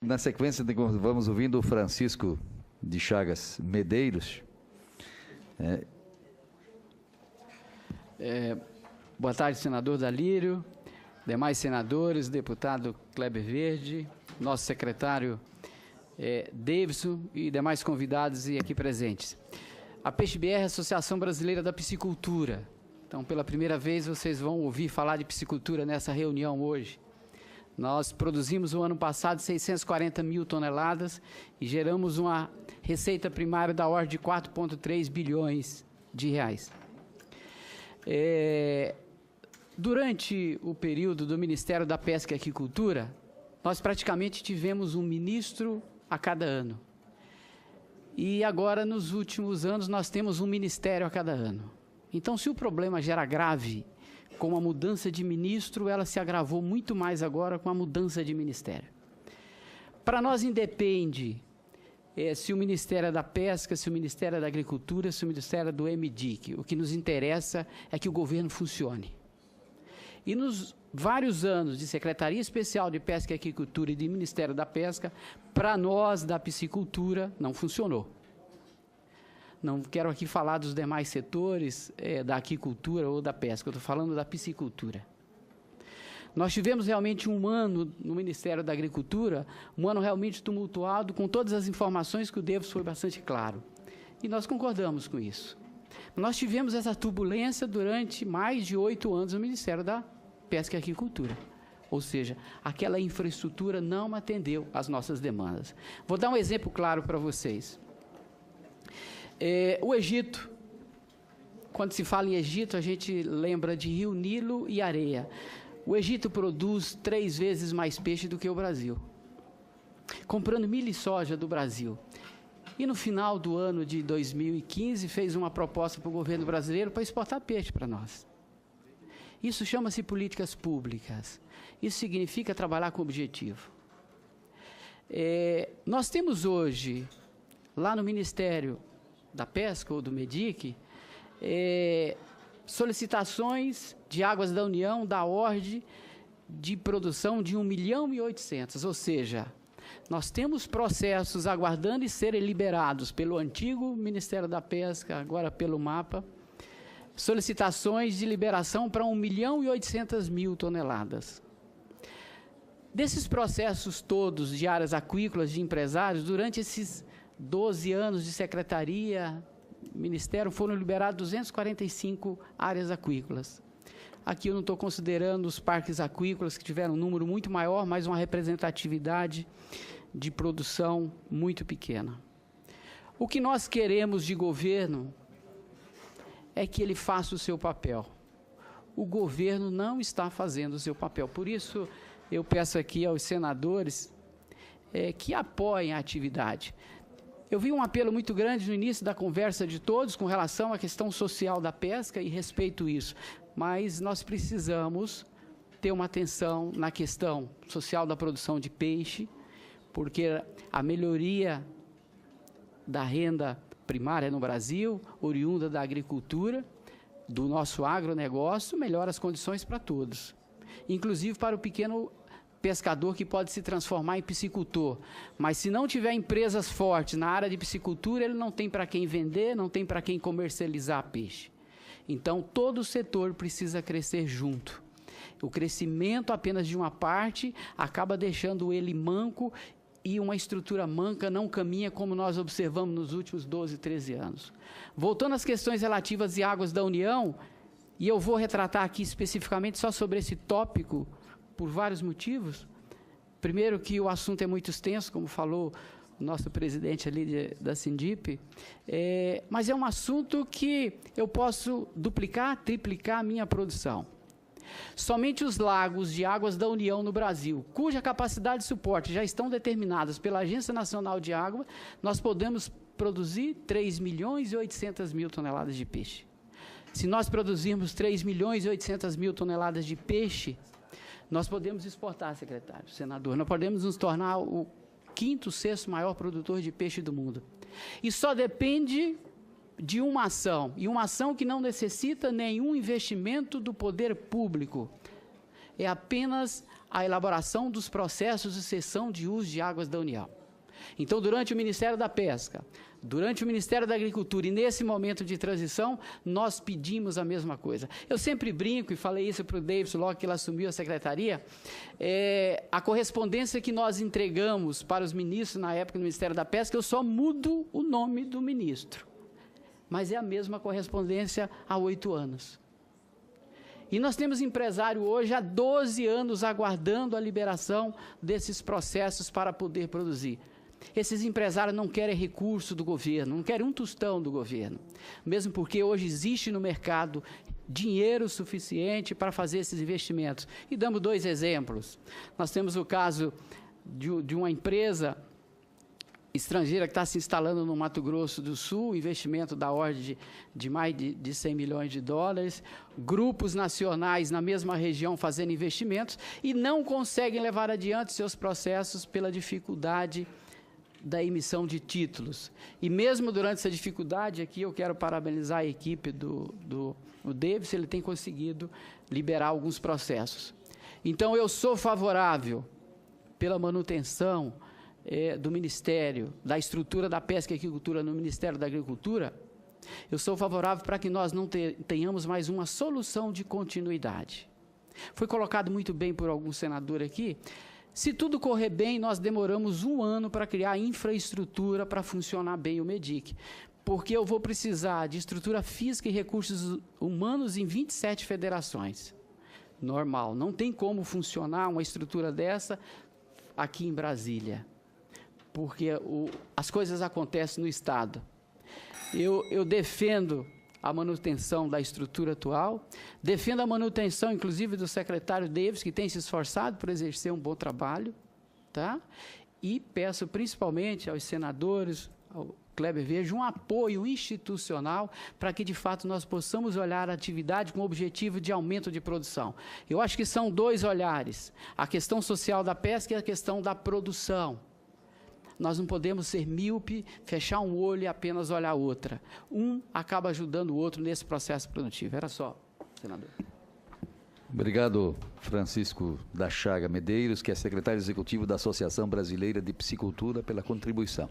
Na sequência, vamos ouvindo o Francisco de Chagas Medeiros. Boa tarde, senador Dalírio, demais senadores, deputado Kleber Verde, nosso secretário Davidson e demais convidados e aqui presentes. A PeixeBR é a Associação Brasileira da Piscicultura. Então, pela primeira vez, vocês vão ouvir falar de piscicultura nessa reunião hoje. Nós produzimos no ano passado 640 mil toneladas e geramos uma receita primária da ordem de 4,3 bilhões de reais. Durante o período do Ministério da Pesca e Aquicultura, nós praticamente tivemos um ministro a cada ano. E agora, nos últimos anos, nós temos um ministério a cada ano. Então, se o problema já era grave com a mudança de ministro, ela se agravou muito mais agora com a mudança de ministério. Para nós independe se o Ministério é da Pesca, se o Ministério é da Agricultura, se o Ministério é do MDIC. O que nos interessa é que o governo funcione. E nos vários anos de Secretaria Especial de Pesca e Aquicultura e de Ministério da Pesca, para nós da piscicultura não funcionou. Não quero aqui falar dos demais setores da aquicultura ou da pesca, eu estou falando da piscicultura. Nós tivemos realmente um ano no Ministério da Agricultura, um ano realmente tumultuado, com todas as informações que o Davis foi bastante claro. E nós concordamos com isso. Nós tivemos essa turbulência durante mais de 8 anos no Ministério da Pesca e Aquicultura. Ou seja, aquela infraestrutura não atendeu às nossas demandas. Vou dar um exemplo claro para vocês. O Egito, quando se fala em Egito, a gente lembra de Rio Nilo e areia. O Egito produz 3 vezes mais peixe do que o Brasil, comprando milho e soja do Brasil. E no final do ano de 2015, fez uma proposta para o governo brasileiro para exportar peixe para nós. Isso chama-se políticas públicas. Isso significa trabalhar com objetivo. Nós temos hoje, lá no Ministério da Pesca ou do MEDIC, solicitações de águas da União da ordem de produção de 1.800.000, ou seja, nós temos processos aguardando e serem liberados pelo antigo Ministério da Pesca, agora pelo MAPA, solicitações de liberação para 1.800.000 toneladas. Desses processos todos de áreas aquícolas de empresários, durante esses 12 anos de secretaria, Ministério, foram liberados 245 áreas aquícolas. Aqui eu não estou considerando os parques aquícolas, que tiveram um número muito maior, mas uma representatividade de produção muito pequena. O que nós queremos de governo é que ele faça o seu papel. O governo não está fazendo o seu papel. Por isso, eu peço aqui aos senadores que apoiem a atividade. Eu vi um apelo muito grande no início da conversa de todos com relação à questão social da pesca e respeito isso, mas nós precisamos ter uma atenção na questão social da produção de peixe, porque a melhoria da renda primária no Brasil, oriunda da agricultura, do nosso agronegócio, melhora as condições para todos, inclusive para o pequeno pescador que pode se transformar em piscicultor, mas se não tiver empresas fortes na área de piscicultura, ele não tem para quem vender, não tem para quem comercializar peixe. Então, todo o setor precisa crescer junto. O crescimento apenas de uma parte acaba deixando ele manco e uma estrutura manca não caminha como nós observamos nos últimos 12, 13 anos. Voltando às questões relativas às águas da União, e eu vou retratar aqui especificamente só sobre esse tópico, por vários motivos. Primeiro, que o assunto é muito extenso, como falou o nosso presidente ali da Sindip, mas é um assunto que eu posso duplicar, triplicar a minha produção. Somente os lagos de águas da União no Brasil, cuja capacidade de suporte já estão determinadas pela Agência Nacional de Água, nós podemos produzir 3.800.000 toneladas de peixe. Se nós produzirmos 3.800.000 toneladas de peixe, nós podemos exportar, secretário, senador, nós podemos nos tornar o 5º, 6º maior produtor de peixe do mundo. E só depende de uma ação, e uma ação que não necessita nenhum investimento do poder público. É apenas a elaboração dos processos de cessão de uso de águas da União. Então, durante o Ministério da Pesca, durante o Ministério da Agricultura e nesse momento de transição, nós pedimos a mesma coisa. Eu sempre brinco e falei isso para o Davidson logo que ele assumiu a secretaria, a correspondência que nós entregamos para os ministros na época do Ministério da Pesca, eu só mudo o nome do ministro, mas é a mesma correspondência há 8 anos. E nós temos empresário hoje há 12 anos aguardando a liberação desses processos para poder produzir. Esses empresários não querem recurso do governo, não querem um tostão do governo, mesmo porque hoje existe no mercado dinheiro suficiente para fazer esses investimentos. E damos 2 exemplos. Nós temos o caso de uma empresa estrangeira que está se instalando no Mato Grosso do Sul, investimento da ordem de mais de 100 milhões de dólares, grupos nacionais na mesma região fazendo investimentos e não conseguem levar adiante seus processos pela dificuldade da emissão de títulos. E mesmo durante essa dificuldade aqui, eu quero parabenizar a equipe do Davidson, ele tem conseguido liberar alguns processos. Então, eu sou favorável pela manutenção do Ministério, da estrutura da Pesca e Agricultura no Ministério da Agricultura. Eu sou favorável para que nós não tenhamos mais uma solução de continuidade. Foi colocado muito bem por algum senador aqui. Se tudo correr bem, nós demoramos 1 ano para criar infraestrutura para funcionar bem o MEDIC, porque eu vou precisar de estrutura física e recursos humanos em 27 federações. Normal, não tem como funcionar uma estrutura dessa aqui em Brasília, porque as coisas acontecem no Estado. Eu defendo a manutenção da estrutura atual, defendo a manutenção, inclusive, do secretário Davis, que tem se esforçado por exercer um bom trabalho, tá? E peço principalmente aos senadores, ao Kleber Verde, um apoio institucional para que, de fato, nós possamos olhar a atividade com o objetivo de aumento de produção. Eu acho que são 2 olhares, a questão social da pesca e a questão da produção. Nós não podemos ser míope, fechar um olho e apenas olhar a outra. Um acaba ajudando o outro nesse processo produtivo. Era só, senador. Obrigado, Francisco da Chaga Medeiros, que é secretário executivo da Associação Brasileira de Piscicultura, pela contribuição.